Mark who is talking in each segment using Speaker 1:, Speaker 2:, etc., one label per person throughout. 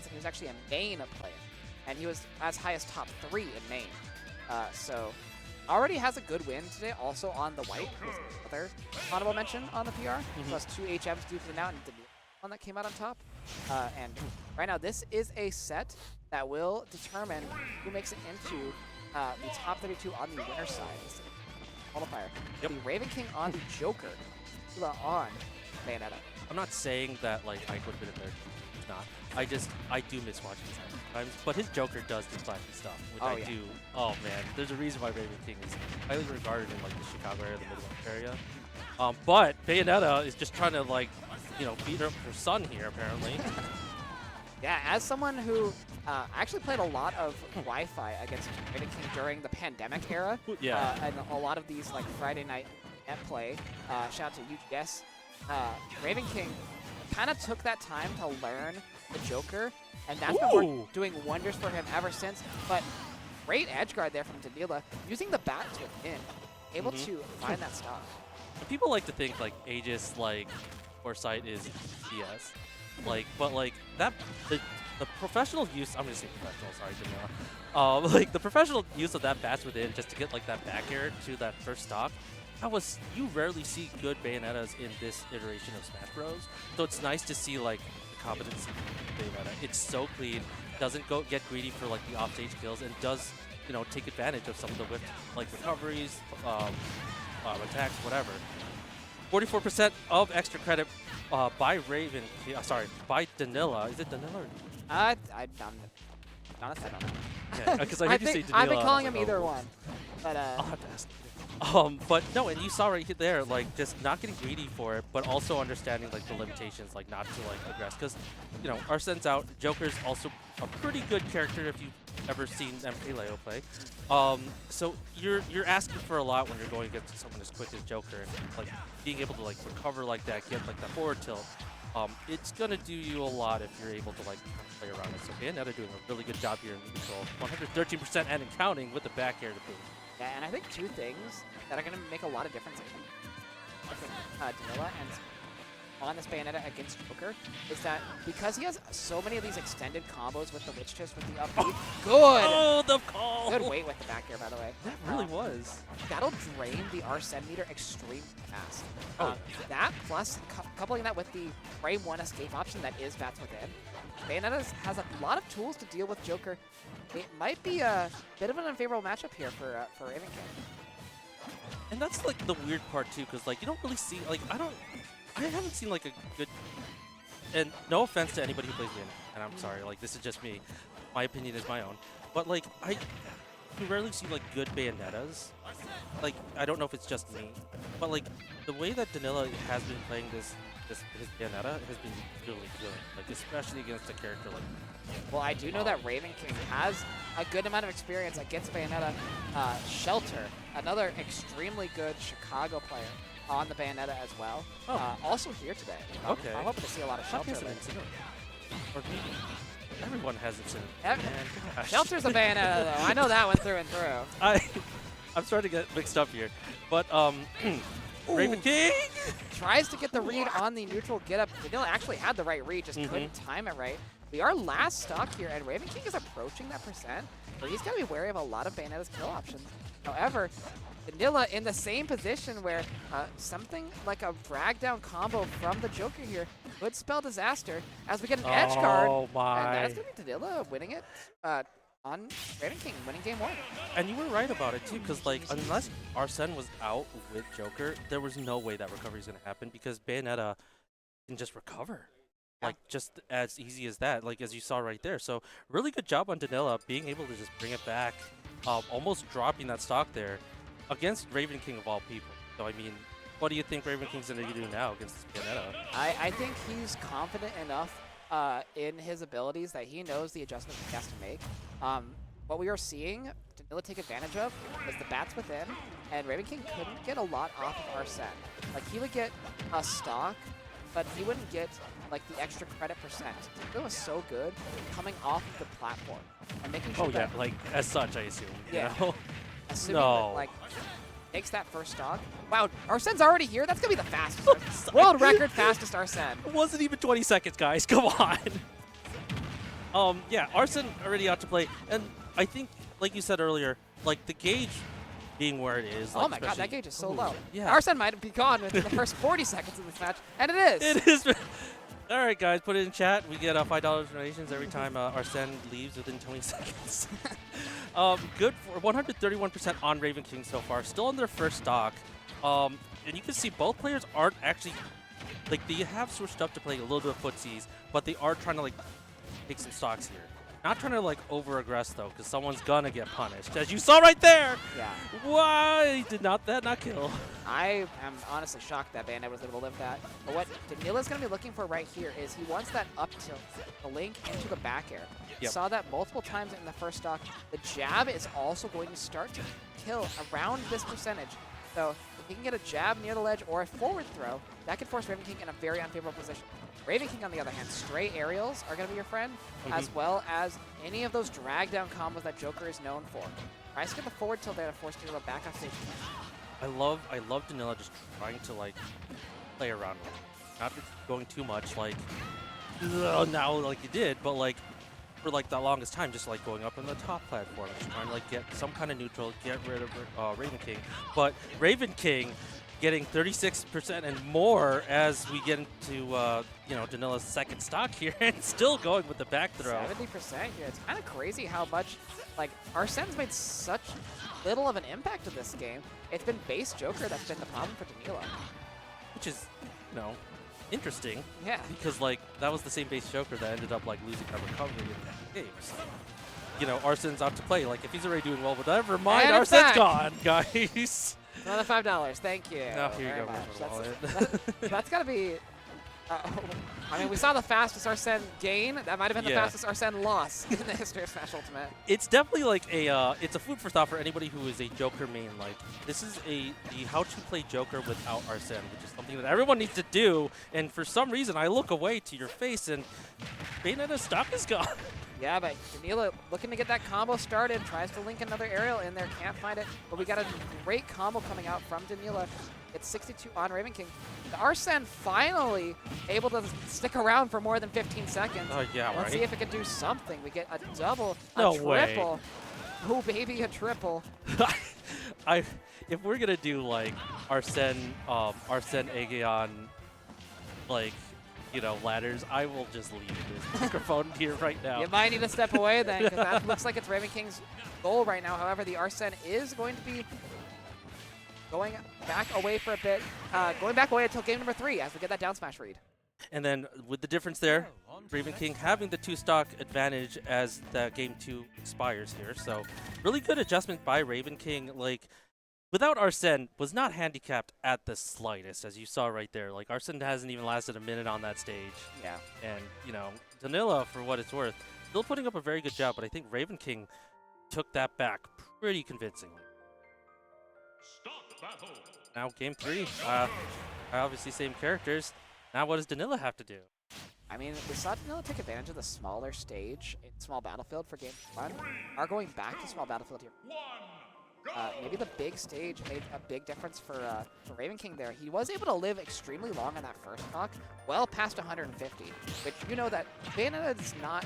Speaker 1: He was actually a main player, and he was as high as top 3 in main. So already has a good win today, also on the white. Other honorable mention on the PR. Plus 2 HMs due to the now, and the one that came out on top. And right now, this is a set that will determine who makes it into the top 32 on the winner side. This qualifier. The Ravenking on the Joker, Danila on Bayonetta.
Speaker 2: I'm not saying that like Ike would have been in there. It's not. I do miss watching him sometimes. But his Joker does do flashy stuff, which I do. Oh man, there's a reason why Ravenking is highly regarded in like the Chicago area, the Midwest area. But Bayonetta is just trying to like, you know, beat up her son here apparently.
Speaker 1: Yeah, as someone who actually played a lot of Wi-Fi against Ravenking during the pandemic era, and a lot of these like Friday night net play, shout out to UGS, Ravenking kind of took that time to learn the Joker, and that's been doing wonders for him ever since. But great edge guard there from Danila, using the bat to win, able to find that stop.
Speaker 2: People like to think like Aegis, like Foresight is CS, like, but like that the professional use. I'm gonna say professional. Sorry, Danila. Like the professional use of that bats within just to get like that back air to that first stock. You rarely see good Bayonettas in this iteration of Smash Bros. So it's nice to see like the competency of Bayonetta. It's so clean, doesn't get greedy for like the offstage kills, and does, you know, take advantage of some of the whipped like recoveries, attacks, whatever. 44% of extra credit by Raven. Sorry, by Danila. Is it Danila? Or
Speaker 1: Honestly, I don't know.
Speaker 2: Yeah, because I heard you say Danila.
Speaker 1: I've been calling him either one. But
Speaker 2: I'll have to ask. But no, and you saw right there, like, just not getting greedy for it, but also understanding, like, the limitations, like, not to, like, aggress. Because, you know, Arsene's out. Joker's also a pretty good character if you've ever seen MKLeo play. So you're asking for a lot when you're going against someone as quick as Joker. And, like, being able to, like, recover like that, get, like, that forward tilt. It's going to do you a lot if you're able to, like, play around it. So Bayonetta doing a really good job here in neutral. 113% and counting with the back air to boot.
Speaker 1: Yeah, and I think two things that are going to make a lot of difference I think Danila and on this Bayonetta against Joker is that because he has so many of these extended combos with the Witch Twist with the upbeat. Good!
Speaker 2: Oh, the call!
Speaker 1: Good weight with the back air, by the way.
Speaker 2: That really was.
Speaker 1: That'll drain the Arsene meter extremely fast. That plus coupling that with the frame 1 escape option that is Bats Within. Bayonetta has a lot of tools to deal with Joker. It might be a bit of an unfavorable matchup here for Ravenking.
Speaker 2: And that's like the weird part too, because like you don't really see like I haven't seen like a good. And no offense to anybody who plays Bayonetta, and I'm sorry, like this is just me. My opinion is my own. But like you rarely see like good Bayonettas. Like I don't know if it's just me, but like the way that Danila has been playing his Bayonetta has been really good. Like especially against a character like.
Speaker 1: Well, I do know that Ravenking has a good amount of experience against Bayonetta. Shelter, another extremely good Chicago player on the Bayonetta as well. Also here today.
Speaker 2: Okay.
Speaker 1: I'm hoping to see a lot of Shelter.
Speaker 2: Or maybe everyone has Incident.
Speaker 1: Shelter's a Bayonetta, though. I know that one through and through.
Speaker 2: I'm starting to get mixed up here. But, Ravenking
Speaker 1: tries to get the read on the neutral get up. Danila actually had the right read, just couldn't time it right. We are last stock here, and Ravenking is approaching that percent, so he's got to be wary of a lot of Bayonetta's kill options. However, Danila in the same position where something like a drag down combo from the Joker here could spell disaster as we get an edge guard.
Speaker 2: Oh my.
Speaker 1: And that's going to be Danila winning it on Ravenking, winning game 1.
Speaker 2: And you were right about it too, because like unless Arsene was out with Joker, there was no way that recovery is going to happen because Bayonetta can just recover. Like, just as easy as that, like, as you saw right there. So, really good job on Danila being able to just bring it back, almost dropping that stock there against Ravenking of all people. So, I mean, what do you think Ravenking's going to do now against this Bayonetta?
Speaker 1: I think he's confident enough in his abilities that he knows the adjustments he has to make. What we are seeing Danila take advantage of is the Bats Within, and Ravenking couldn't get a lot off of Arsene. Like, he would get a stock, but he wouldn't get like the extra credit percent. It was so good coming off of the platform and making sure that,
Speaker 2: like as such, I assume.
Speaker 1: Yeah.
Speaker 2: You know?
Speaker 1: Assuming that, like, takes that first stock. Wow, Arsene's already here? That's going to be the fastest. World record fastest Arsene.
Speaker 2: It wasn't even 20 seconds, guys. Come on. Yeah, Arsene already out to play, and I think, like you said earlier, like the gauge being where it is. Like,
Speaker 1: oh my god, that gauge is so low.
Speaker 2: Yeah.
Speaker 1: Arsene might be gone within the first 40 seconds of this match, and it is.
Speaker 2: It is. All right, guys, put it in chat. We get $5 donations every time Arsene leaves within 20 seconds. Good for 131% on Ravenking so far. Still on their first stock. And you can see both players aren't actually, like, they have switched up to playing a little bit of footsies, but they are trying to, like, take some stocks here. Not trying to, like, over-aggress, though, because someone's going to get punished. As you saw right there!
Speaker 1: Yeah.
Speaker 2: Why did that not kill?
Speaker 1: I am honestly shocked that Bayonetta was able to live that. But what Danila's going to be looking for right here is he wants that up tilt, the link into the back air.
Speaker 2: Yep.
Speaker 1: Saw that multiple times in the first stock. The jab is also going to start to kill around this percentage. So if he can get a jab near the ledge or a forward throw, that could force Ravenking in a very unfavorable position. Ravenking, on the other hand, stray aerials are going to be your friend, as well as any of those drag down combos that Joker is known for. Tries to get the forward tilt there to force Danila back off stage.
Speaker 2: I love Danila just trying to, like, play around with it. Not going too much, like, now like you did, but, like, for, like, the longest time, just, like, going up on the top platform, just trying to, like, get some kind of neutral, get rid of Ravenking. But Ravenking getting 36% and more as we get into, you know, Danila's second stock here, and still going with the back throw.
Speaker 1: 70% here. It's kind of crazy how much, like, Arsene's made such little of an impact to this game. It's been base Joker that's been the problem for Danila.
Speaker 2: Which is, you know, interesting.
Speaker 1: Yeah.
Speaker 2: Because, like, that was the same base Joker that ended up, like, losing that recovery in that game. So, you know, Arsene's out to play. Like, if he's already doing well, whatever, mind,
Speaker 1: And
Speaker 2: Arsene's gone, guys.
Speaker 1: Another $5. Thank you.
Speaker 2: No, here you
Speaker 1: very
Speaker 2: go.
Speaker 1: much. That's got to be... I mean, we saw the fastest Arsene gain. That might have been the fastest Arsene loss in the history of Smash Ultimate.
Speaker 2: It's definitely like a, it's a food for thought for anybody who is a Joker main. Like, this is the how to play Joker without Arsene, which is something that everyone needs to do. And for some reason, I look away to your face, and Bayonetta's stock is gone.
Speaker 1: Yeah, but Danila looking to get that combo started, tries to link another aerial in there, can't find it. But we got a great combo coming out from Danila. It's 62 on Ravenking. The Arsene finally able to stick around for more than 15 seconds.
Speaker 2: Oh, yeah,
Speaker 1: Let's
Speaker 2: right?
Speaker 1: see if it can do something. We get a double,
Speaker 2: No
Speaker 1: a triple.
Speaker 2: way.
Speaker 1: Oh, baby, a triple.
Speaker 2: If we're gonna do like Arsene Aegeon, like, you know, ladders, I will just leave this microphone here right now.
Speaker 1: You might need to step away then, because that looks like it's Ravenking's goal right now. However, the Arsene is going to be going back away for a bit, going back away until game number 3 as we get that down smash read.
Speaker 2: And then with the difference there, Ravenking having the 2-stock advantage as the game 2 expires here. So really good adjustment by Ravenking. Like, without Arsene, was not handicapped at the slightest, as you saw right there. Like, Arsene hasn't even lasted a minute on that stage.
Speaker 1: Yeah.
Speaker 2: And, you know, Danila, for what it's worth, still putting up a very good job, but I think Ravenking took that back pretty convincingly. Now game 3, obviously same characters. Now what does Danila have to do?
Speaker 1: I mean, we saw Danila take advantage of the smaller stage in small battlefield for game 1. Are going back to small battlefield here. Maybe the big stage made a big difference for Ravenking there. He was able to live extremely long on that first knock, well past 150, which you know that Bayonetta is not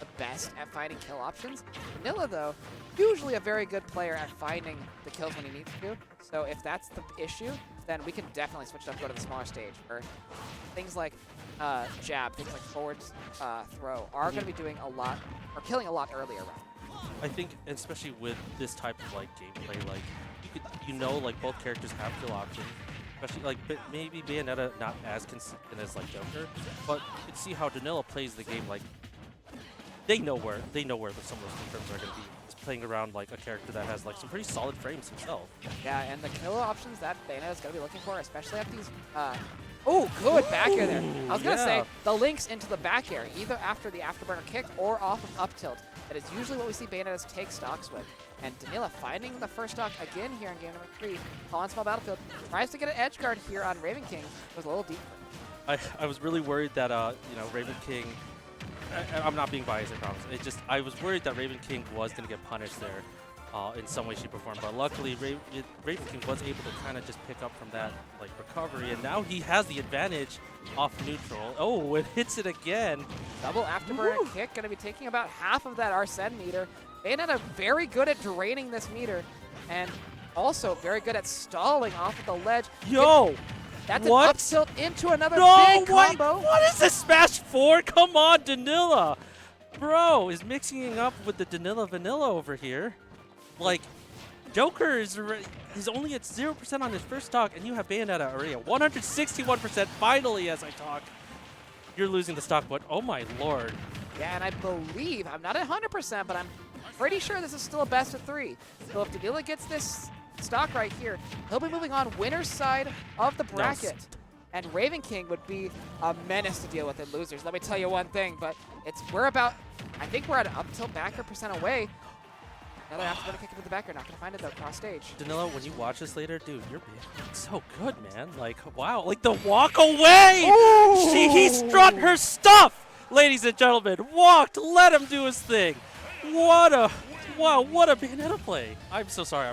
Speaker 1: the best at finding kill options. Danila, though, usually a very good player at finding the kills when he needs to. So if that's the issue, then we can definitely switch it up, go to the smaller stage, where things like jab, things like forward throw are going to be doing a lot, or killing a lot earlier around.
Speaker 2: I think, especially with this type of like gameplay, like you know, like both characters have kill options. Especially like maybe Bayonetta not as consistent as like Joker, but you can see how Danila plays the game. Like they know where some of those confirms are going to be. It's playing around like a character that has like some pretty solid frames himself.
Speaker 1: Yeah, and the kill options that Bayonetta is going to be looking for, especially at these. Oh, good back air there. I was going to say the links into the back air, either after the afterburner kick or off of up tilt. That is usually what we see Bayonetta's take stocks with. And Danila finding the first stock again here in game number 3 on small battlefield. Tries to get an edge guard here on Ravenking. It was a little deep.
Speaker 2: I was really worried that, you know, Ravenking, I'm not being biased, I promise. I was worried that Ravenking was going to get punished there. in some way, shape, or form. But luckily, Ravenking was able to kind of just pick up from that like recovery, and now he has the advantage off neutral. Oh, it hits it again.
Speaker 1: Double afterburner kick, going to be taking about half of that Arsene meter. Bayonetta very good at draining this meter, and also very good at stalling off of the ledge.
Speaker 2: Yo!
Speaker 1: That's
Speaker 2: what?
Speaker 1: an up tilt into another big combo.
Speaker 2: What is this Smash 4? Come on, Danila! Bro is mixing up with the Danila vanilla over here. Like, Joker is only at 0% on his first stock, and you have Bayonetta already at 161% finally as I talk. You're losing the stock, but oh my lord.
Speaker 1: Yeah, and I believe, I'm not at 100%, but I'm pretty sure this is still a best of 3. So if Danila gets this stock right here, he'll be moving on winner's side of the bracket. And Ravenking would be a menace to deal with in losers. Let me tell you one thing, but I think we're at an up tilt backer percent away. Another afterburner kick into the backer, not going to find it though, cross stage.
Speaker 2: Danila, when you watch this later, dude, you're being so good, man. Like, wow, like the walk away!
Speaker 1: Ooh.
Speaker 2: He strut her stuff! Ladies and gentlemen, walked, let him do his thing. What a Bayonetta play. I'm so sorry.